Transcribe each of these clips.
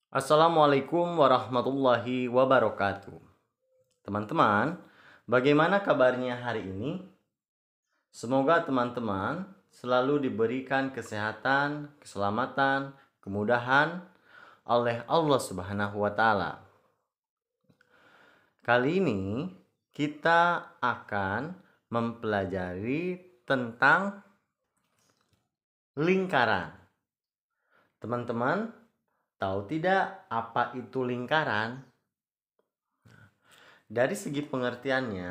Assalamualaikum warahmatullahi wabarakatuh. Teman-teman, bagaimana kabarnya hari ini? Semoga teman-teman selalu diberikan kesehatan, keselamatan, kemudahan oleh Allah Subhanahu wa taala. Kali ini kita akan mempelajari tentang lingkaran. Teman-teman, tahu tidak apa itu lingkaran? Dari segi pengertiannya,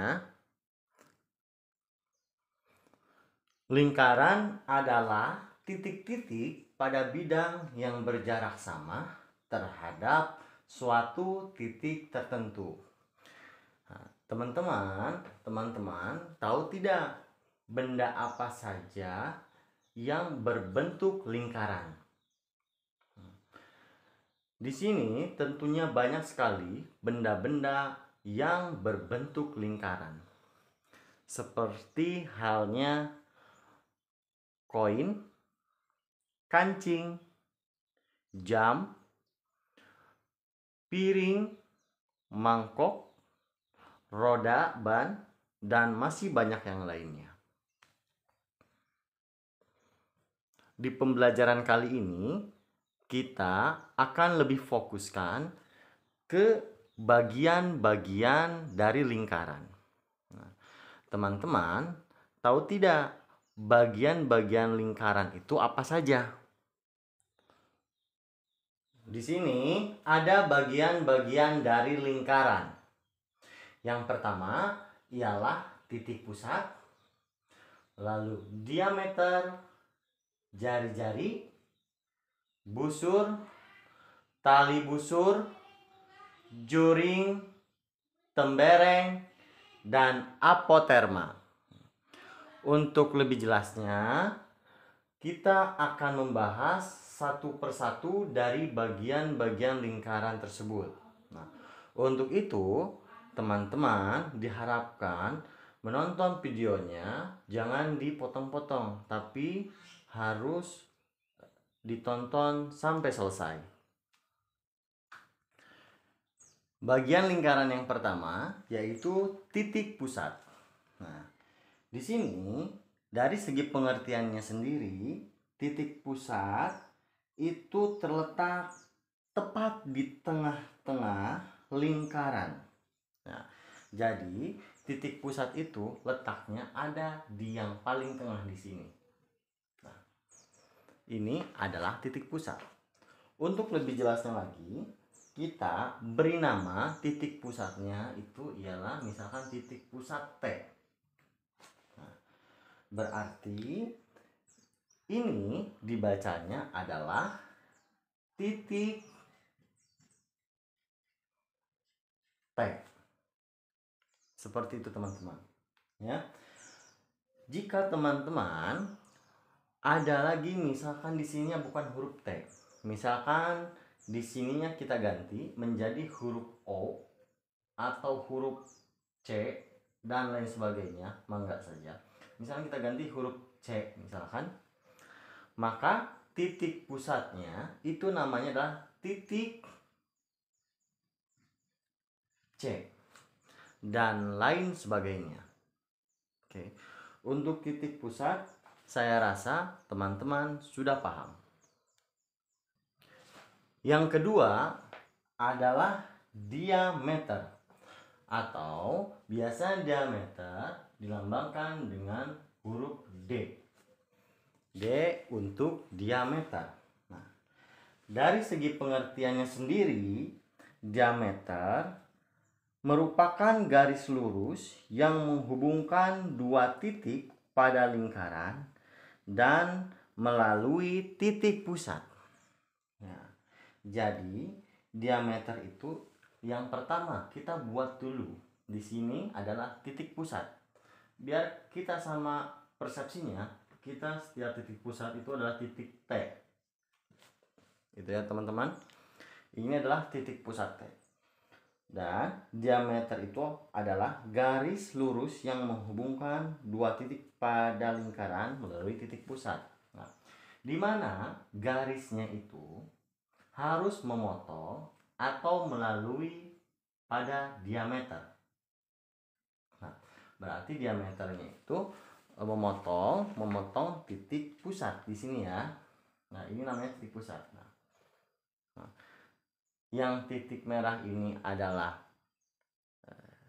lingkaran adalah titik-titik pada bidang yang berjarak sama terhadap suatu titik tertentu. Nah, teman-teman tahu tidak benda apa saja yang berbentuk lingkaran? Di sini tentunya banyak sekali benda-benda yang berbentuk lingkaran. Seperti halnya koin, kancing, jam, piring, mangkok, roda, ban, dan masih banyak yang lainnya. Di pembelajaran kali ini, kita akan lebih fokuskan ke bagian-bagian dari lingkaran. Nah, teman-teman, tahu tidak bagian-bagian lingkaran itu apa saja? Di sini ada bagian-bagian dari lingkaran. Yang pertama ialah titik pusat, lalu diameter, jari-jari, busur, tali busur, juring, tembereng, dan apoterma. Untuk lebih jelasnya, kita akan membahas satu persatu dari bagian-bagian lingkaran tersebut. Nah, untuk itu, teman-teman diharapkan menonton videonya jangan dipotong-potong, tapi harus ditonton sampai selesai. Bagian lingkaran yang pertama yaitu titik pusat. Nah, di sini dari segi pengertiannya sendiri, titik pusat itu terletak tepat di tengah-tengah lingkaran. Nah, jadi titik pusat itu letaknya ada di yang paling tengah di sini. Nah, ini adalah titik pusat. Untuk lebih jelasnya lagi, kita beri nama titik pusatnya itu ialah misalkan titik pusat T. Nah, berarti ini dibacanya adalah titik T. Seperti itu teman-teman. Ya. Jika teman-teman ada lagi misalkan di sininya bukan huruf T. Misalkan di sininya kita ganti menjadi huruf O atau huruf C dan lain sebagainya, mangga saja. Misalkan kita ganti huruf C misalkan, maka titik pusatnya itu namanya adalah titik C dan lain sebagainya. Oke. Untuk titik pusat saya rasa teman-teman sudah paham. Yang kedua adalah diameter, atau biasa diameter dilambangkan dengan huruf D. D untuk diameter. Nah, dari segi pengertiannya sendiri, diameter merupakan garis lurus yang menghubungkan dua titik pada lingkaran dan melalui titik pusat. Nah, jadi diameter itu yang pertama kita buat dulu. Di sini adalah titik pusat. Biar kita sama persepsinya, kita setiap titik pusat itu adalah titik T. Itu ya teman-teman. Ini adalah titik pusat T. Dan diameter itu adalah garis lurus yang menghubungkan dua titik pada lingkaran melalui titik pusat. Nah, di mana garisnya itu harus memotong atau melalui pada diameter. Nah, berarti diameternya itu memotong titik pusat di sini ya. Nah, ini namanya titik pusat. Nah, yang titik merah ini adalah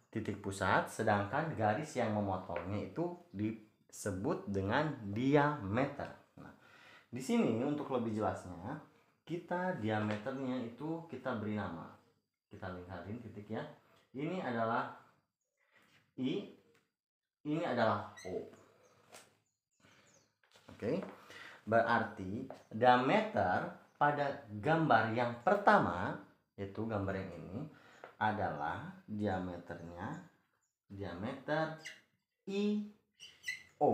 titik pusat, sedangkan garis yang memotongnya itu disebut dengan diameter. Nah, di sini untuk lebih jelasnya, kita diameternya itu kita beri nama. Kita lingkarin titiknya. Ini adalah I, ini adalah O. Oke. Berarti diameter pada gambar yang pertama, yaitu gambar yang ini, adalah diameter IO.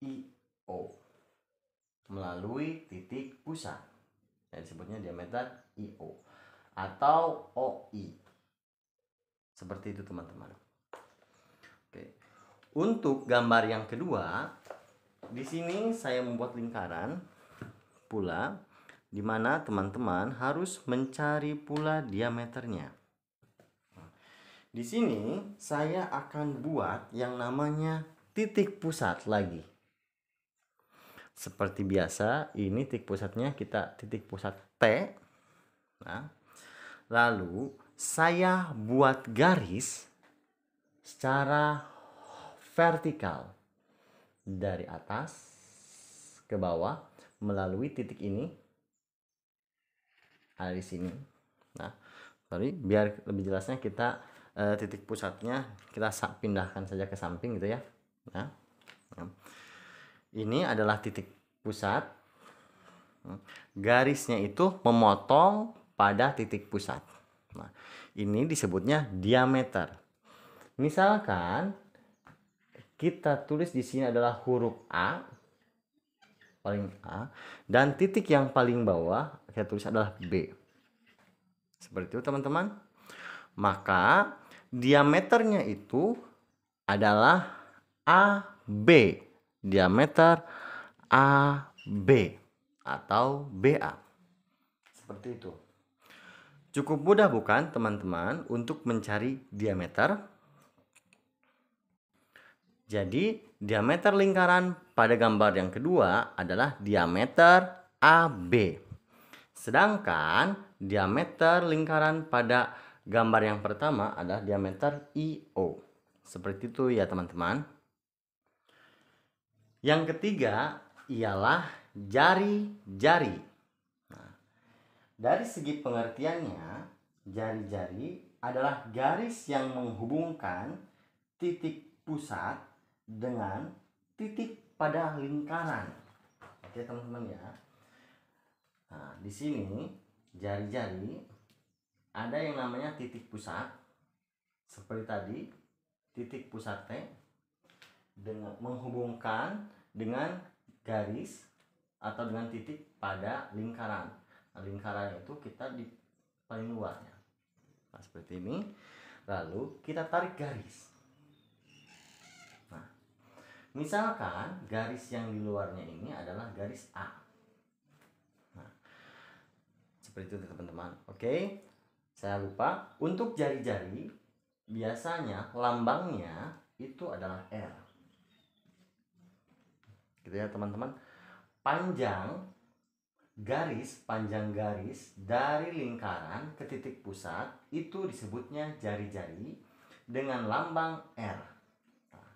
IO melalui titik pusat. Yang disebutnya diameter IO atau OI. Seperti itu teman-teman. Oke. Untuk gambar yang kedua, di sini saya membuat lingkaran pula, di mana teman-teman harus mencari pula diameternya. Di sini saya akan buat yang namanya titik pusat lagi. Seperti biasa, ini titik pusatnya kita titik pusat T. Nah, lalu saya buat garis secara vertikal dari atas ke bawah melalui titik ini. Ada di sini. Nah, sorry, biar lebih jelasnya kita titik pusatnya kita pindahkan saja ke samping gitu ya. Nah, ini adalah titik pusat. Garisnya itu memotong pada titik pusat. Nah, ini disebutnya diameter. Misalkan kita tulis di sini adalah huruf A, paling A, dan titik yang paling bawah kita tulis adalah B. Seperti itu teman-teman. Maka diameternya itu adalah AB. Diameter AB atau BA. Seperti itu. Cukup mudah bukan teman-teman untuk mencari diameter? Jadi diameter lingkaran pada gambar yang kedua adalah diameter AB. Sedangkan diameter lingkaran pada gambar yang pertama adalah diameter IO. Seperti itu ya teman-teman. Yang ketiga ialah jari-jari. Nah, dari segi pengertiannya, jari-jari adalah garis yang menghubungkan titik pusat dengan titik pada lingkaran. Oke teman-teman ya. Nah, di sini jari-jari ada yang namanya titik pusat. Seperti tadi, titik pusat T dengan menghubungkan dengan garis atau dengan titik pada lingkaran. Nah, lingkaran itu kita di paling luarnya. Nah, seperti ini. Lalu kita tarik garis. Nah, misalkan garis yang di luarnya ini adalah garis A. Nah, seperti itu teman-teman. Oke, saya lupa. Untuk jari-jari biasanya lambangnya itu adalah R. Gitu ya teman-teman. Panjang garis dari lingkaran ke titik pusat itu disebutnya jari-jari dengan lambang R. Nah,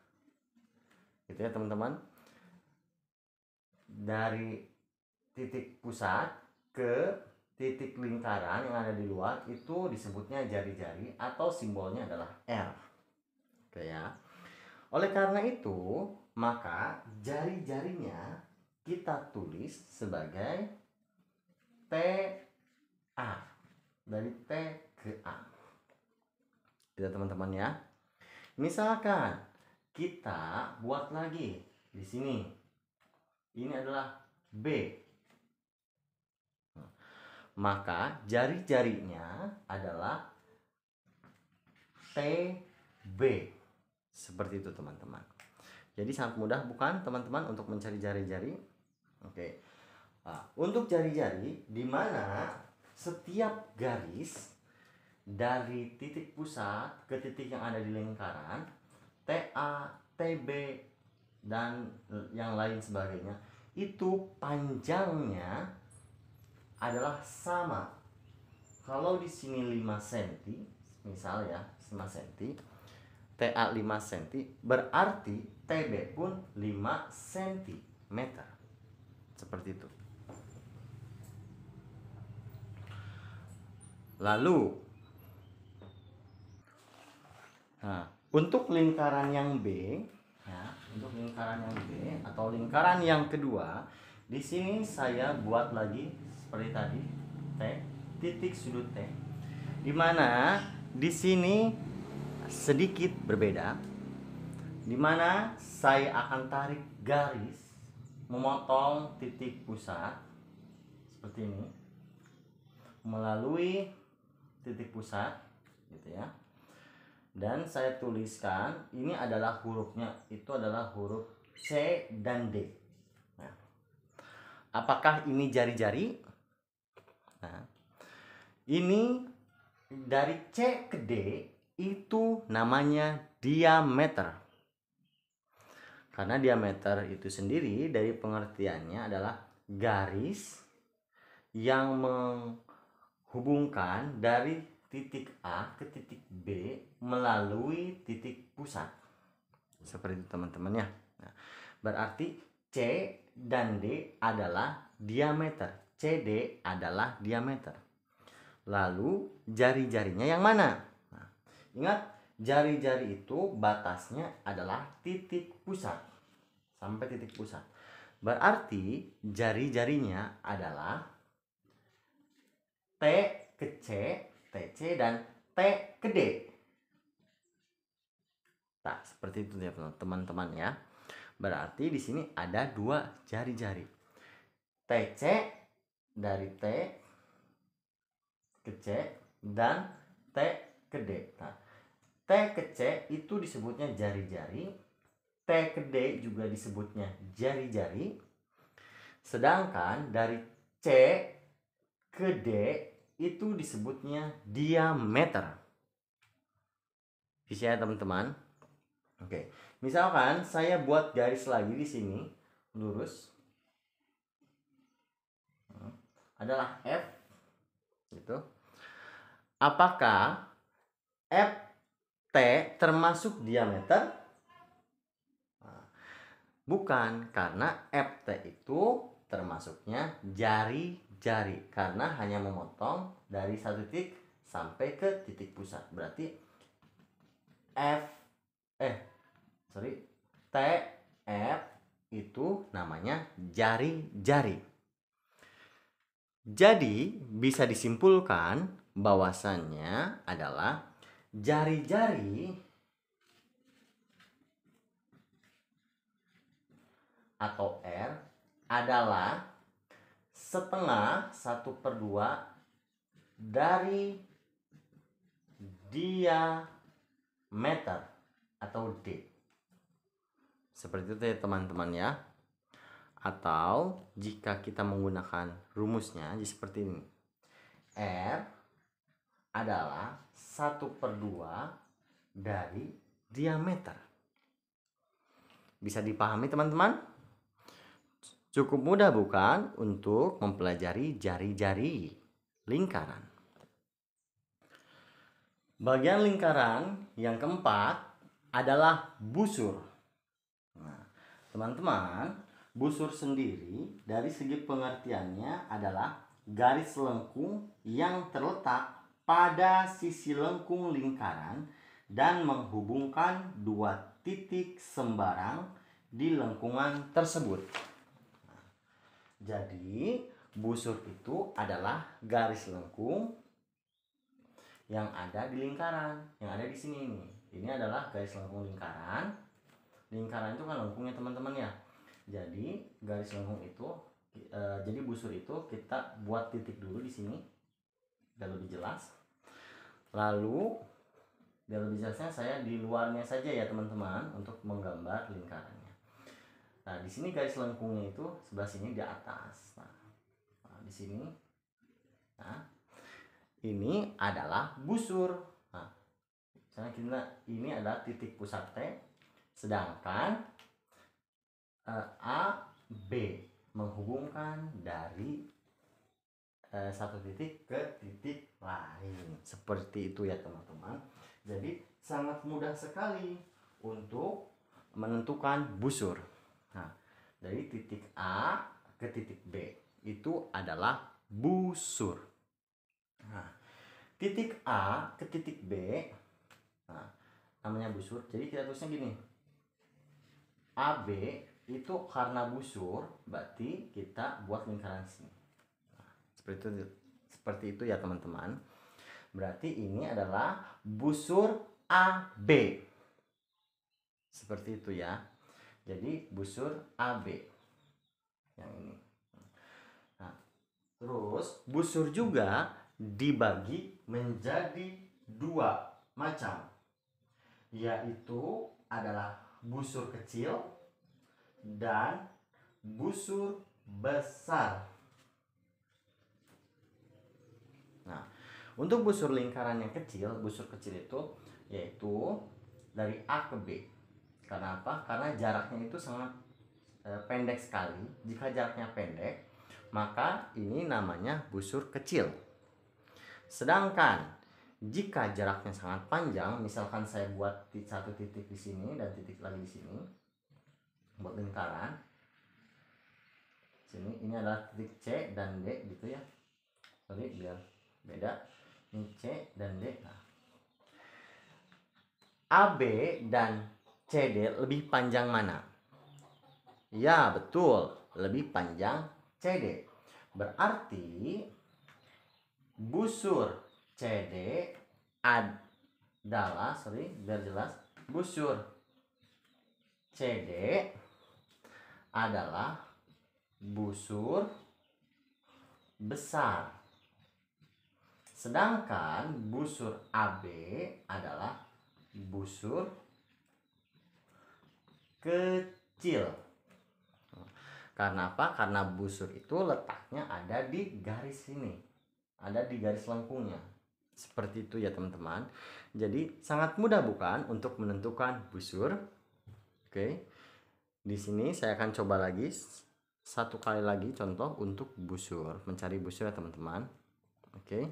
gitu ya teman-teman. Dari titik pusat ke titik lingkaran yang ada di luar itu disebutnya jari-jari atau simbolnya adalah R. Oke ya. Oleh karena itu, maka jari-jarinya kita tulis sebagai TA. Dari T ke A. Gitu teman-teman ya. Misalkan kita buat lagi di sini. Ini adalah B. Maka jari-jarinya adalah TB. Seperti itu teman-teman. Jadi sangat mudah bukan teman-teman untuk mencari jari-jari? Oke. Nah, untuk jari-jari di mana setiap garis dari titik pusat ke titik yang ada di lingkaran TA, TB, dan yang lain sebagainya itu panjangnya adalah sama. Kalau di sini 5 cm, misal ya 5 cm, TA 5 cm, berarti TB pun 5 cm. Seperti itu. Lalu, nah, untuk lingkaran yang B, ya, untuk lingkaran yang B atau lingkaran yang kedua, di sini saya buat lagi seperti tadi, T, titik sudut T, di mana di sini sedikit berbeda, di mana saya akan tarik garis memotong titik pusat seperti ini melalui titik pusat, gitu ya. Dan saya tuliskan ini adalah hurufnya, itu adalah huruf C dan D. Nah, apakah ini jari-jari? Nah, ini dari C ke D itu namanya diameter. Karena diameter itu sendiri dari pengertiannya adalah garis yang menghubungkan dari titik A ke titik B melalui titik pusat. Seperti itu teman-teman ya. Nah, berarti C dan D adalah diameter. CD adalah diameter. Lalu jari-jarinya yang mana? Nah, ingat, jari-jari itu batasnya adalah titik pusat sampai titik pusat. Berarti jari-jarinya adalah T ke C, TC, dan T ke D. Nah, seperti itu ya teman-teman ya. Berarti di sini ada dua jari-jari. TC dari T ke C dan T ke D. Nah, T ke C itu disebutnya jari-jari, T ke D juga disebutnya jari-jari. Sedangkan dari C ke D itu disebutnya diameter. Bisa ya teman-teman? Oke. Misalkan saya buat garis lagi di sini lurus. Adalah F gitu. Apakah FT termasuk diameter? Bukan, karena FT itu termasuknya jari-jari karena hanya memotong dari satu titik sampai ke titik pusat. Berarti TF itu namanya jari-jari. Jadi bisa disimpulkan bahwasannya adalah jari-jari atau R adalah setengah 1/2 dari diameter atau D. Seperti itu ya teman-teman ya. Atau jika kita menggunakan rumusnya jadi seperti ini. R adalah 1/2 dari diameter. Bisa dipahami teman-teman? Cukup mudah bukan untuk mempelajari jari-jari lingkaran. Bagian lingkaran yang keempat adalah busur. Nah, teman-teman, busur sendiri dari segi pengertiannya adalah garis lengkung yang terletak pada sisi lengkung lingkaran dan menghubungkan dua titik sembarang di lengkungan tersebut. Jadi, busur itu adalah garis lengkung yang ada di lingkaran, yang ada di sini nih. Ini adalah garis lengkung lingkaran. Lingkaran itu kan lengkungnya teman-teman ya. Jadi, garis lengkung itu jadi busur itu kita buat titik dulu di sini biar lebih jelas. Lalu biar lebih jelasnya saya di luarnya saja ya teman-teman untuk menggambar lingkarannya. Nah, di sini garis lengkungnya itu sebelah sini di atas. Nah, sini. Nah, ini adalah busur. Nah, misalnya kita ini adalah titik pusat T, sedangkan A, B menghubungkan dari satu titik ke titik lain. Seperti itu ya teman-teman. Jadi sangat mudah sekali untuk menentukan busur. Nah, dari titik A ke titik B itu adalah busur. Nah, titik A ke titik B, nah, namanya busur. Jadi kita tulisnya gini, AB itu karena busur, berarti kita buat lingkaran sini. Nah, seperti itu ya teman-teman. Berarti ini adalah busur AB. Seperti itu ya. Jadi busur AB yang ini. Nah, terus busur juga dibagi menjadi dua macam, yaitu adalah busur kecil dan busur besar. Nah, untuk busur lingkaran yang kecil, busur kecil itu yaitu dari A ke B. Karena apa? Karena jaraknya itu sangat pendek sekali. Jika jaraknya pendek, maka ini namanya busur kecil. Sedangkan jika jaraknya sangat panjang, misalkan saya buat satu titik di sini dan titik lagi di sini, buat lingkaran. Sini ini adalah titik C dan D gitu ya. Sorry, biar beda. Ini C dan D. Nah, AB dan CD lebih panjang mana? Ya, betul, lebih panjang CD. Berarti busur CD adalah, biar jelas, busur CD adalah busur besar. Sedangkan busur AB adalah busur kecil. Karena apa? Karena busur itu letaknya ada di garis ini, ada di garis lengkungnya. Seperti itu ya teman-teman. Jadi sangat mudah bukan untuk menentukan busur? Oke. Di sini saya akan coba lagi satu kali lagi contoh untuk busur, mencari busur ya teman-teman. Oke.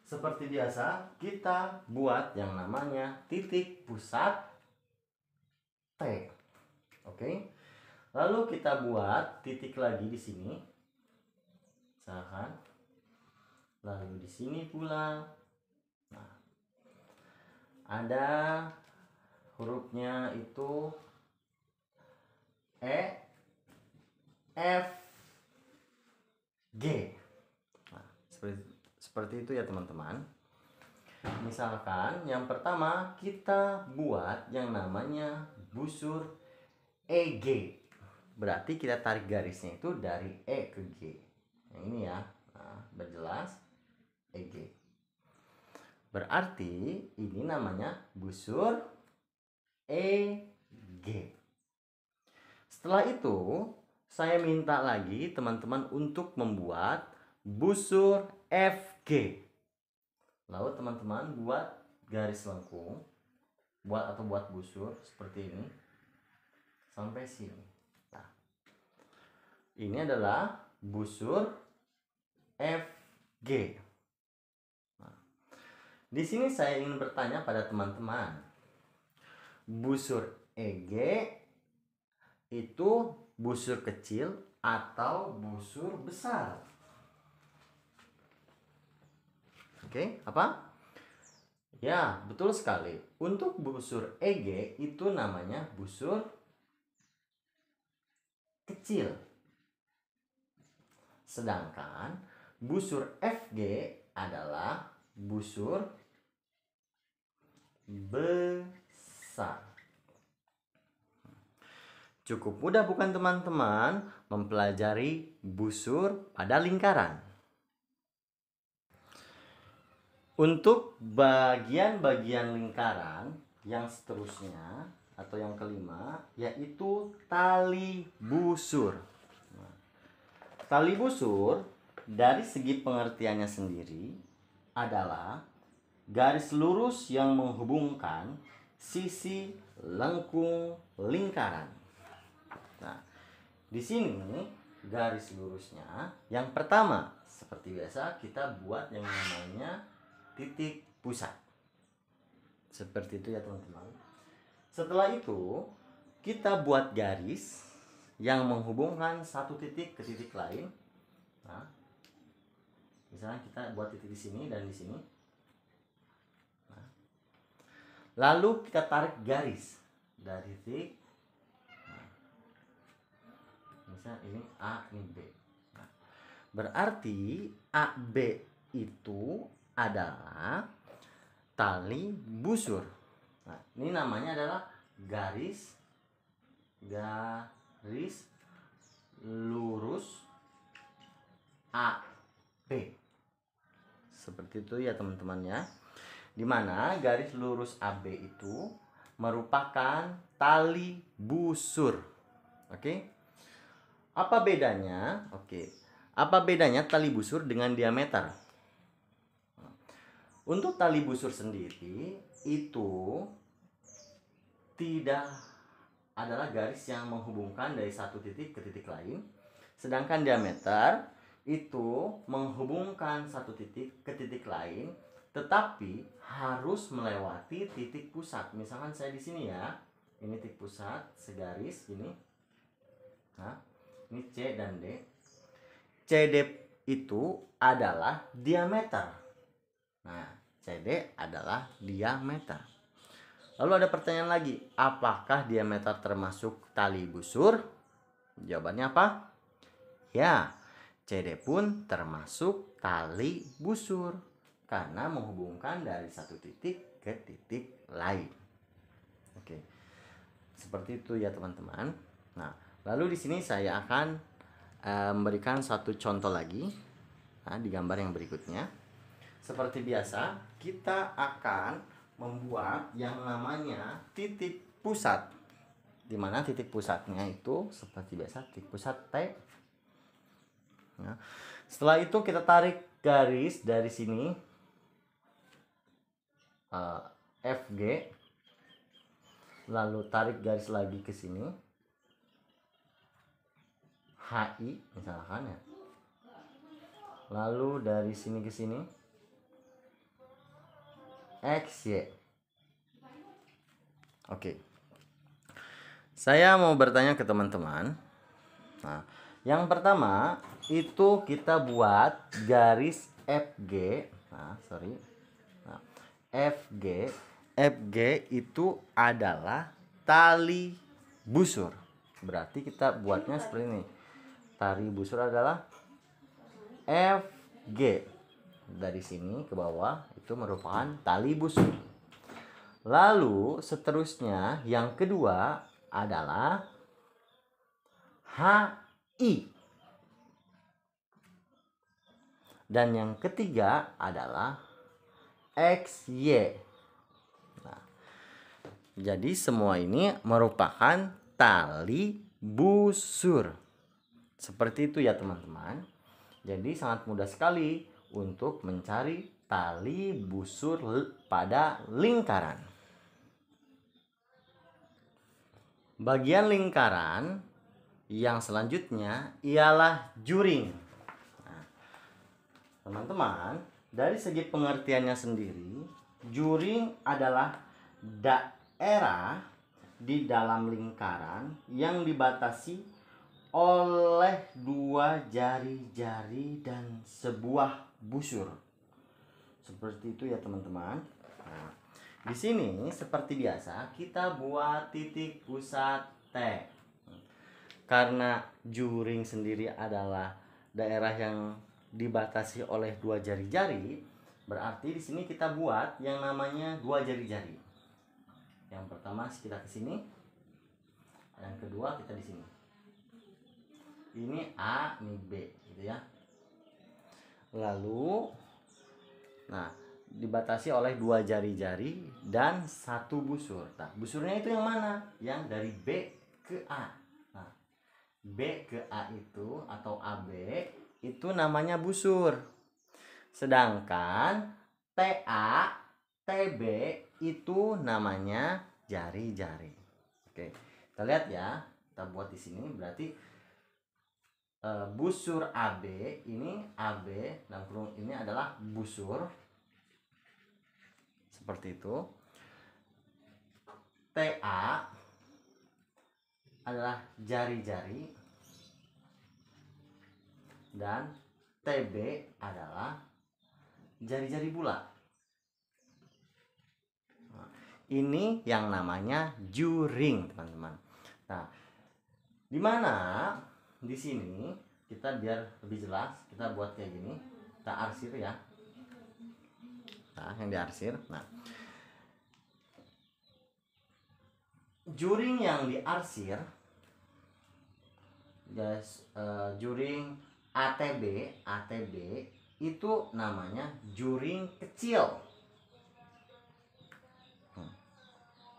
Seperti biasa, kita buat yang namanya titik pusat T. Oke. Lalu kita buat titik lagi di sini. Misalkan. Lalu di sini pula. Nah, ada hurufnya itu E, F, G. Nah, seperti itu ya teman-teman. Misalkan yang pertama kita buat yang namanya busur EG. Berarti kita tarik garisnya itu dari E ke G. Yang ini ya. Nah, berjelas EG. Berarti ini namanya busur EG. Setelah itu, saya minta lagi teman-teman untuk membuat busur FG. Lalu teman-teman buat garis lengkung, buat busur seperti ini sampai sini. Nah, ini adalah busur FG. Nah, di sini saya ingin bertanya pada teman-teman, busur EG itu busur kecil atau busur besar? Oke, apa? Ya, betul sekali. Untuk busur EG itu namanya busur kecil. Sedangkan busur FG adalah busur besar. Cukup mudah bukan teman-teman mempelajari busur pada lingkaran. Untuk bagian-bagian lingkaran yang seterusnya atau yang kelima yaitu tali busur. Nah, Tali busur dari segi pengertiannya sendiri adalah garis lurus yang menghubungkan sisi lengkung lingkaran. Nah, di sini garis lurusnya yang pertama seperti biasa kita buat yang namanya titik pusat. Seperti itu ya teman-teman. Setelah itu kita buat garis yang menghubungkan satu titik ke titik lain. Nah, misalnya kita buat titik di sini dan di sini. Nah, lalu kita tarik garis dari titik. Nah, misalnya ini A, ini B. Nah, berarti AB itu adalah tali busur. Nah, ini namanya adalah garis lurus AB. Seperti itu ya teman-teman ya. Dimana garis lurus AB itu merupakan tali busur. Oke. Apa bedanya? Oke. Apa bedanya tali busur dengan diameter? Untuk tali busur sendiri itu tidak adalah garis yang menghubungkan dari satu titik ke titik lain. Sedangkan diameter itu menghubungkan satu titik ke titik lain, tetapi harus melewati titik pusat. Misalkan saya di sini ya, ini titik pusat segaris ini. Nah, ini C dan D. CD itu adalah diameter. Nah, CD adalah diameter. Lalu ada pertanyaan lagi, apakah diameter termasuk tali busur? Jawabannya apa? Ya, CD pun termasuk tali busur karena menghubungkan dari satu titik ke titik lain. Oke. Seperti itu ya teman-teman. Nah, lalu di sini saya akan memberikan satu contoh lagi. Nah, di gambar yang berikutnya. Seperti biasa, kita akan membuat yang namanya titik pusat. Di mana titik pusatnya itu seperti biasa titik pusat T. Nah, setelah itu kita tarik garis dari sini FG, lalu tarik garis lagi ke sini HI misalkan ya. Lalu dari sini ke sini XY. Oke. Saya mau bertanya ke teman-teman. Nah, yang pertama itu kita buat garis FG. Nah, FG itu adalah tali busur. Berarti kita buatnya seperti ini. Tali busur adalah FG. Dari sini ke bawah itu merupakan tali busur. Lalu seterusnya yang kedua adalah HI. Dan yang ketiga adalah XY. Nah, jadi semua ini merupakan tali busur. Seperti itu ya teman-teman. Jadi sangat mudah sekali untuk mencari tali busur pada lingkaran. Bagian lingkaran yang selanjutnya ialah juring. Nah, teman-teman, dari segi pengertiannya sendiri, juring adalah daerah di dalam lingkaran yang dibatasi oleh dua jari-jari dan sebuah busur. Seperti itu ya teman-teman. Nah, di sini seperti biasa kita buat titik pusat T. Karena juring sendiri adalah daerah yang dibatasi oleh dua jari-jari, berarti di sini kita buat yang namanya dua jari-jari. Yang pertama kita ke sini, yang kedua kita di sini. Ini A, ini B, gitu ya. Lalu, nah, dibatasi oleh dua jari-jari dan satu busur. Nah, busurnya itu yang mana? Yang dari B ke A. Nah, B ke A itu atau AB itu namanya busur. Sedangkan TA, TB itu namanya jari-jari. Oke, kita lihat ya. Kita buat di sini berarti busur AB ini, AB dan kurung ini adalah busur. Seperti itu. TA adalah jari-jari dan TB adalah jari-jari bulat. Nah, ini yang namanya juring, teman-teman. Nah, di mana di sini kita biar lebih jelas kita buat kayak gini, kita arsir ya. Nah, yang diarsir. Nah, juring yang diarsir, guys, juring ATB itu namanya juring kecil.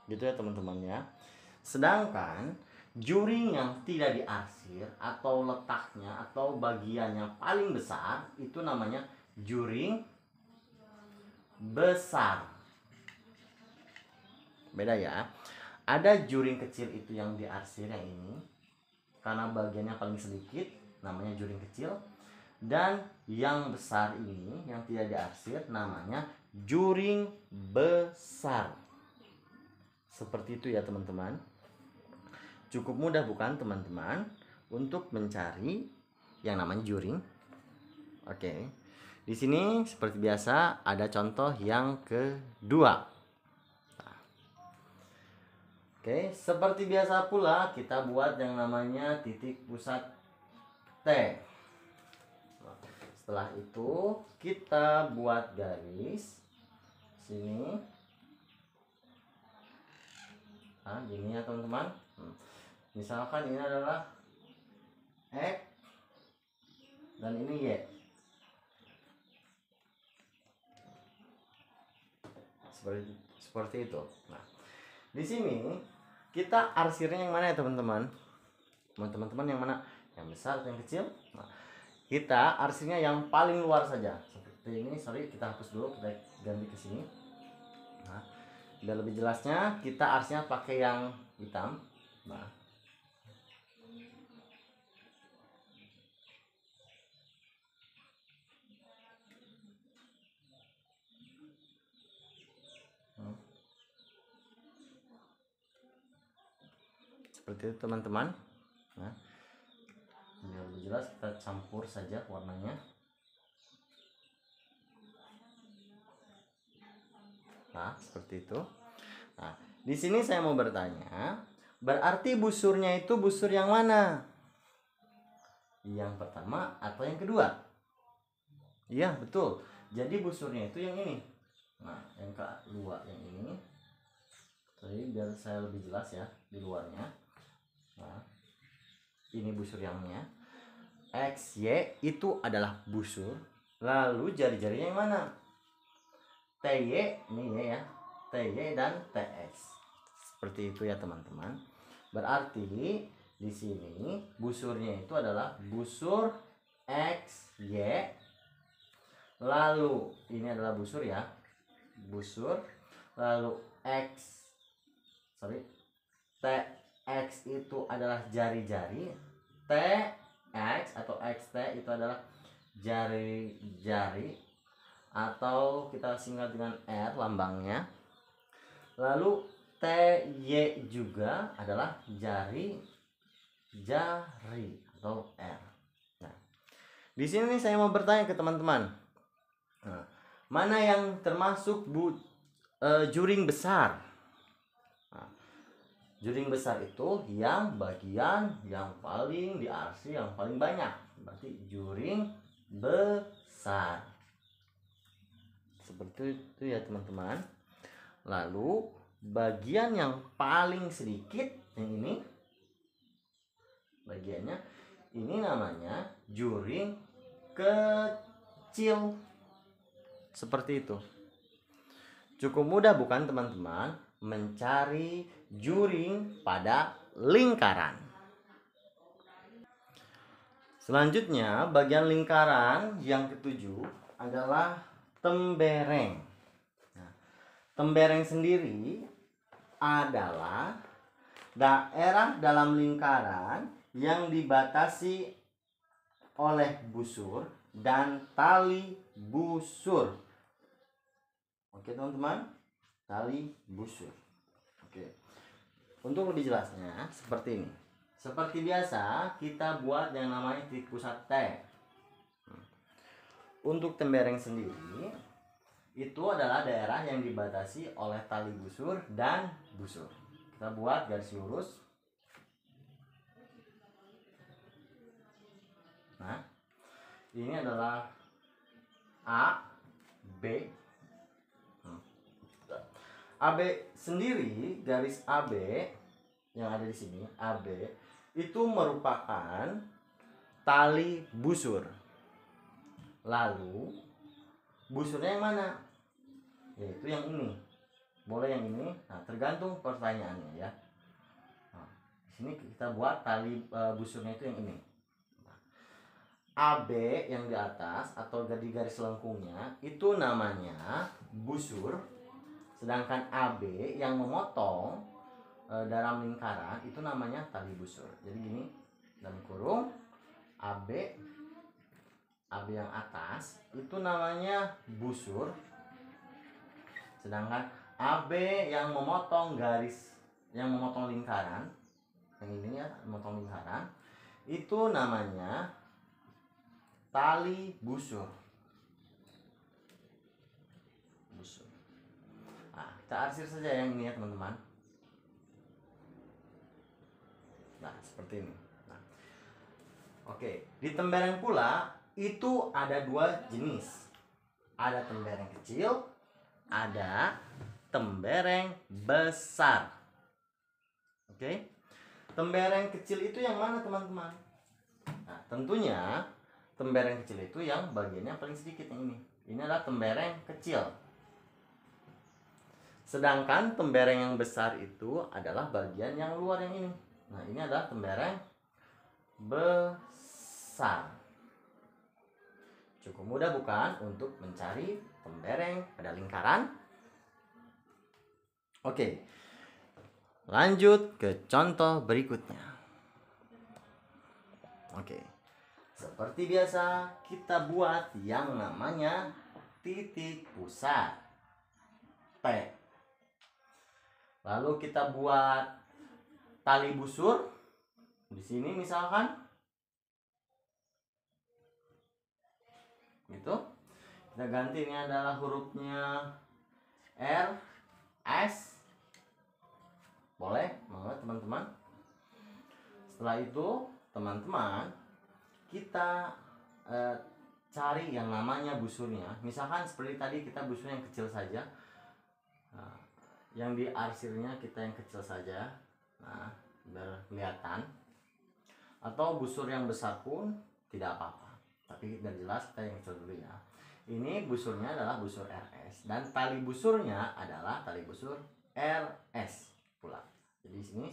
Gitu ya teman-teman ya. Sedangkan juring yang tidak diarsir atau letaknya atau bagian yang paling besar itu namanya juring besar. Beda ya. Ada juring kecil itu yang diarsir yang ini, karena bagiannya paling sedikit namanya juring kecil. Dan yang besar ini yang tidak diarsir namanya juring besar. Seperti itu ya teman-teman. Cukup mudah bukan teman-teman untuk mencari yang namanya juring? Oke. Di sini seperti biasa ada contoh yang kedua. Oke, seperti biasa pula kita buat yang namanya titik pusat T. Setelah itu kita buat garis sini. Nah, gini ya teman-teman. Misalkan ini adalah X dan ini Y. Seperti itu. Nah, di sini kita arsirnya yang mana ya teman-teman? Teman-teman yang mana? Yang besar atau yang kecil? Nah, kita arsirnya yang paling luar saja. Seperti ini, sorry, kita hapus dulu, kita ganti ke sini. Nah, biar lebih jelasnya, kita arsirnya pakai yang hitam. Nah, seperti itu teman-teman. Nah, biar lebih jelas kita campur saja warnanya. Nah, seperti itu. Nah, di sini saya mau bertanya, berarti busurnya itu busur yang mana? Yang pertama atau yang kedua? Iya, betul. Jadi busurnya itu yang ini. Nah, yang kedua yang ini. Jadi biar saya lebih jelas ya di luarnya. Nah, ini busur yangnya. X, Y itu adalah busur. Lalu jari-jarinya yang mana? TY, ini Y ya. TY dan TX. Seperti itu ya teman-teman. Berarti di sini busurnya itu adalah busur X, Y. Lalu ini adalah busur ya. Busur. Lalu TX itu adalah jari-jari. TX atau XT itu adalah jari-jari, atau kita singkat dengan R lambangnya. Lalu TY juga adalah jari-jari atau R. Nah, di sini saya mau bertanya ke teman-teman. Nah, mana yang termasuk juring besar? Nah, juring besar itu yang bagian yang paling diarsir yang paling banyak. Berarti juring besar. Seperti itu ya teman-teman. Lalu bagian yang paling sedikit yang ini, bagiannya ini namanya juring kecil. Seperti itu. Cukup mudah bukan teman-teman mencari juring pada lingkaran. Selanjutnya, bagian lingkaran yang ketujuh adalah tembereng. Nah, tembereng sendiri adalah daerah dalam lingkaran yang dibatasi oleh busur dan tali busur. Oke teman-teman, tali busur. Oke. Untuk lebih jelasnya seperti ini. Seperti biasa kita buat yang namanya titik pusat T. Untuk tembereng sendiri itu adalah daerah yang dibatasi oleh tali busur dan busur. Kita buat garis lurus. Nah, ini adalah A, B. AB sendiri, garis AB yang ada di sini, AB itu merupakan tali busur. Lalu busurnya yang mana? Yaitu yang ini. Boleh yang ini. Nah, tergantung pertanyaannya ya. Nah, di sini kita buat tali busurnya itu yang ini. AB yang di atas atau di garis lengkungnya itu namanya busur, sedangkan AB yang memotong dalam lingkaran itu namanya tali busur. Jadi gini, dalam kurung AB yang atas itu namanya busur, sedangkan AB yang memotong garis, yang memotong lingkaran, yang ini ya, memotong lingkaran, itu namanya tali busur. Nah, kita arsir saja yang ini ya teman-teman. Nah, seperti ini. Nah, oke, di tembereng pula itu ada dua jenis. Ada tembereng kecil, ada tembereng besar. Oke. Tembereng kecil itu yang mana teman-teman? Nah, tentunya tembereng kecil itu yang bagiannya paling sedikit yang ini. Ini adalah tembereng kecil. Sedangkan tembereng yang besar itu adalah bagian yang luar yang ini. Nah, ini adalah tembereng besar. Cukup mudah bukan untuk mencari tembereng pada lingkaran? Oke. Lanjut ke contoh berikutnya. Oke. Seperti biasa, kita buat yang namanya titik pusat T. Lalu kita buat tali busur di sini misalkan. Gitu. Kita ganti, ini adalah hurufnya R, S. Boleh, banget teman-teman. Setelah itu, teman-teman, kita cari yang namanya busurnya. Misalkan seperti tadi kita busurnya yang kecil saja. Nah, yang diarsirnya kita yang kecil saja. Nah, biar kelihatan. Atau busur yang besar pun tidak apa-apa. Tapi biar jelas kita yang kecil dulu ya. Ini busurnya adalah busur RS dan tali busurnya adalah tali busur RS pula. Jadi di sini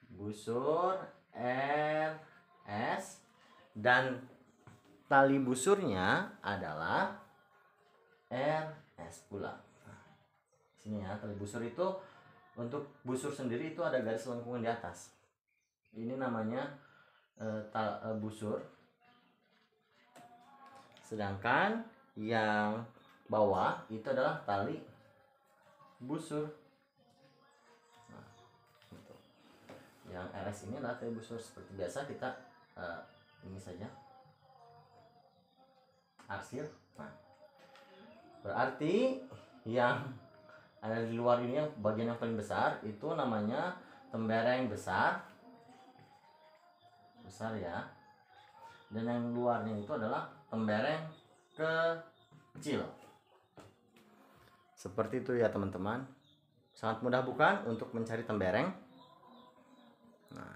busur RS dan tali busurnya adalah RS pula. Nah, sini ya, tali busur itu untuk busur sendiri itu ada garis lengkungan di atas. Ini namanya busur. Sedangkan yang bawah itu adalah tali busur. Nah, gitu. Yang RS ini adalah tali busur. Seperti biasa kita ini saja arsir. Nah, berarti yang ada di luar ini yang bagian yang paling besar itu namanya tembereng besar ya, dan yang luarnya itu adalah tembereng kecil. Seperti itu ya teman-teman. Sangat mudah bukan untuk mencari tembereng? Nah,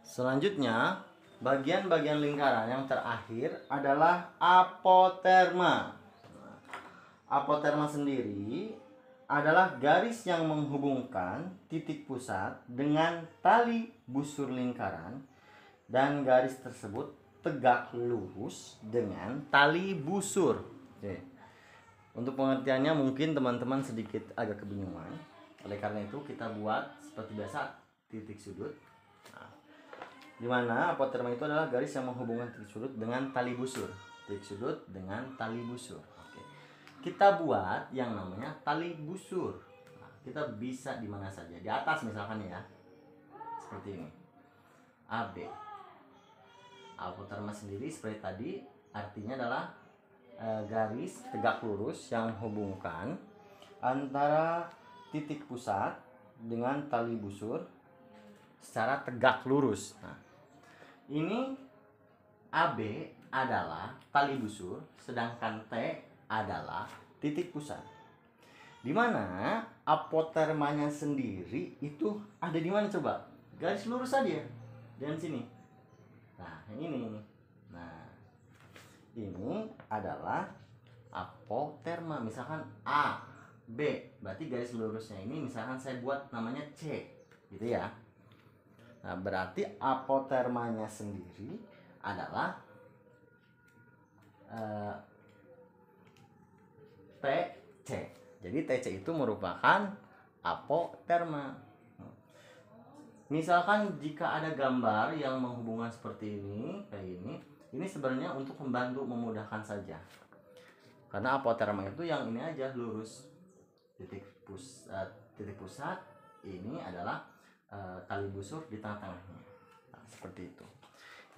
selanjutnya bagian-bagian lingkaran yang terakhir adalah apoterma. Nah, apoterma sendiri adalah garis yang menghubungkan titik pusat dengan tali busur lingkaran dan garis tersebut tegak lurus dengan tali busur. Oke. Untuk pengertiannya mungkin teman-teman sedikit agak kebingungan. Oleh karena itu kita buat seperti biasa titik sudut. Nah, di mana apoterma itu adalah garis yang menghubungkan titik sudut dengan tali busur. Titik sudut dengan tali busur. Oke. Kita buat yang namanya tali busur. Nah, kita bisa di mana saja, di atas misalkan ya. Seperti ini. AB. Apoterma sendiri seperti tadi artinya adalah garis tegak lurus yang menghubungkan antara titik pusat dengan tali busur secara tegak lurus. Nah, ini AB adalah tali busur, sedangkan T adalah titik pusat. Di mana apotermanya sendiri itu ada di mana coba? Garis lurus saja dan sini. Nah, yang ini. Nah, ini adalah apoterma. Misalkan A, B, berarti garis lurusnya ini misalkan saya buat namanya C, gitu ya. Nah, berarti apotermanya sendiri adalah TC. Jadi TC itu merupakan apoterma. Misalkan jika ada gambar yang menghubungkan seperti ini, kayak ini sebenarnya untuk membantu memudahkan saja. Karena apoterma itu yang ini aja lurus. Titik pusat ini adalah tali busur di tengah-tengahnya. Nah, seperti itu.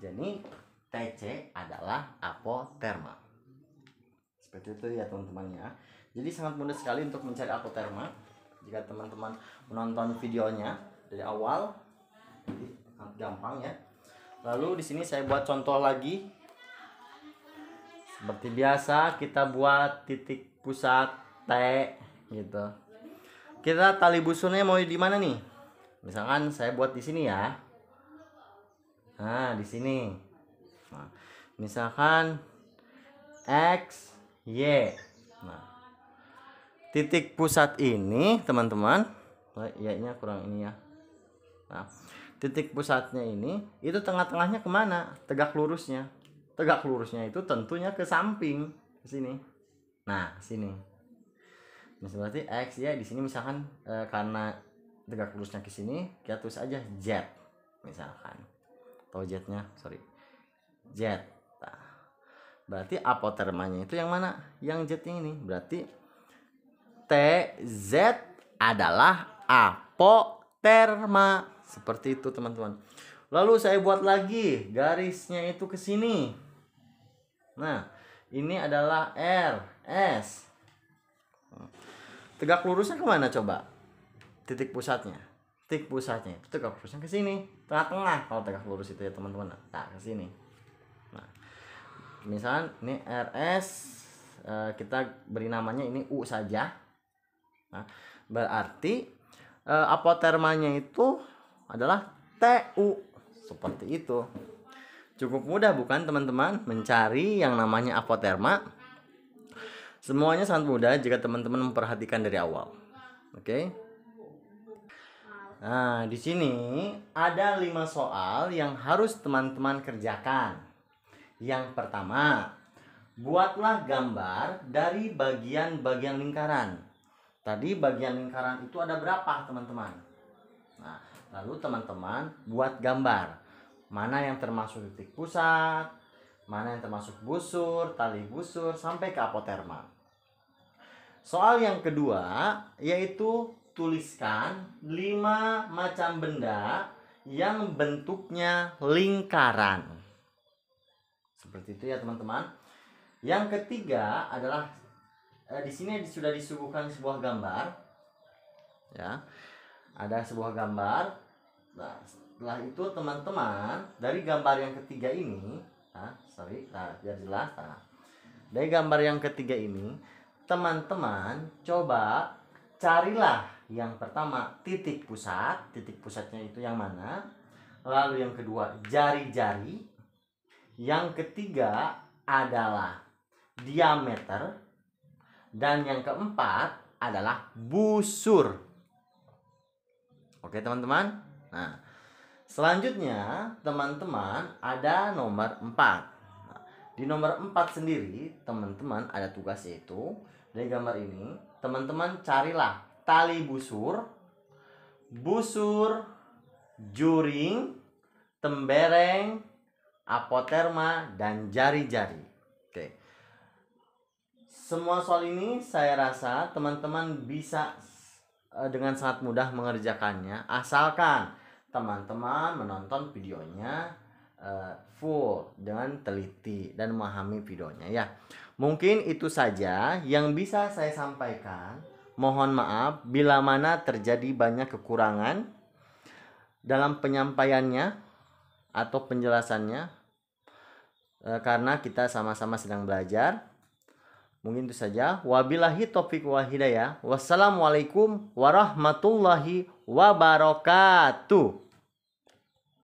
Jadi TC adalah apoterma. Seperti itu ya teman-teman ya. Jadi sangat mudah sekali untuk mencari apoterma. Jika teman-teman menonton videonya dari awal, jadi sangat gampang ya. Lalu di sini saya buat contoh lagi. Seperti biasa kita buat titik pusat T gitu. Kita tali busurnya mau di mana nih? Misalkan saya buat di sini ya. Nah, di sini. Nah, misalkan X, Y. Nah, titik pusat ini teman-teman, ya-nya kurang ini ya. Nah, titik pusatnya ini itu tengah-tengahnya kemana? Tegak lurusnya. Tegak lurusnya itu tentunya ke samping, ke sini. Nah, sini. Misalnya berarti X ya di sini misalkan karena tegak lurusnya ke sini, kita tulis aja Z misalkan. Atau Z-nya, sorry. Z. Nah, berarti apotermanya itu yang mana? Yang Z ini. Berarti TZ adalah apoterma. Seperti itu teman-teman. Lalu saya buat lagi garisnya itu ke sini. Nah, ini adalah RS. Tegak lurusnya kemana coba? Titik pusatnya. Titik pusatnya itu tegak lurusnya ke sini, tengah-tengah kalau tegak lurus itu ya teman-teman. Nah, ke sini. Nah, misalnya ini RS, kita beri namanya ini U saja. Nah, berarti apotermanya itu adalah TU. Seperti itu. Cukup mudah bukan teman-teman mencari yang namanya apoterma? Semuanya sangat mudah jika teman-teman memperhatikan dari awal. Oke? Nah, di sini ada 5 soal yang harus teman-teman kerjakan. Yang pertama, buatlah gambar dari bagian-bagian lingkaran. Tadi bagian lingkaran itu ada berapa, teman-teman? Nah, lalu teman-teman buat gambar. Mana yang termasuk titik pusat, mana yang termasuk busur, tali busur, sampai ke apoterma. Soal yang kedua yaitu tuliskan 5 macam benda yang bentuknya lingkaran. Seperti itu ya teman-teman. Yang ketiga adalah di sini sudah disuguhkan sebuah gambar. Ya. Ada sebuah gambar. Nah, setelah itu teman-teman dari gambar yang ketiga ini, biar jelas. Dari gambar yang ketiga ini, teman-teman coba carilah yang pertama titik pusat. Titik pusatnya itu yang mana? Lalu yang kedua jari-jari. Yang ketiga adalah diameter. Dan yang keempat adalah busur. Oke teman-teman. Nah, Selanjutnya, teman-teman ada nomor 4. Nah, di nomor 4 sendiri, teman-teman ada tugas yaitu dari gambar ini, teman-teman carilah tali busur, juring, tembereng, apoterma, dan jari-jari. Oke. Semua soal ini saya rasa teman-teman bisa dengan sangat mudah mengerjakannya, asalkan teman-teman menonton videonya full dengan teliti dan memahami videonya ya. Mungkin itu saja yang bisa saya sampaikan. Mohon maaf bila mana terjadi banyak kekurangan dalam penyampaiannya atau penjelasannya, karena kita sama-sama sedang belajar. Mungkin itu saja. Wabillahi taufiq wal hidayah. Wassalamualaikum warahmatullahi wabarakatuh.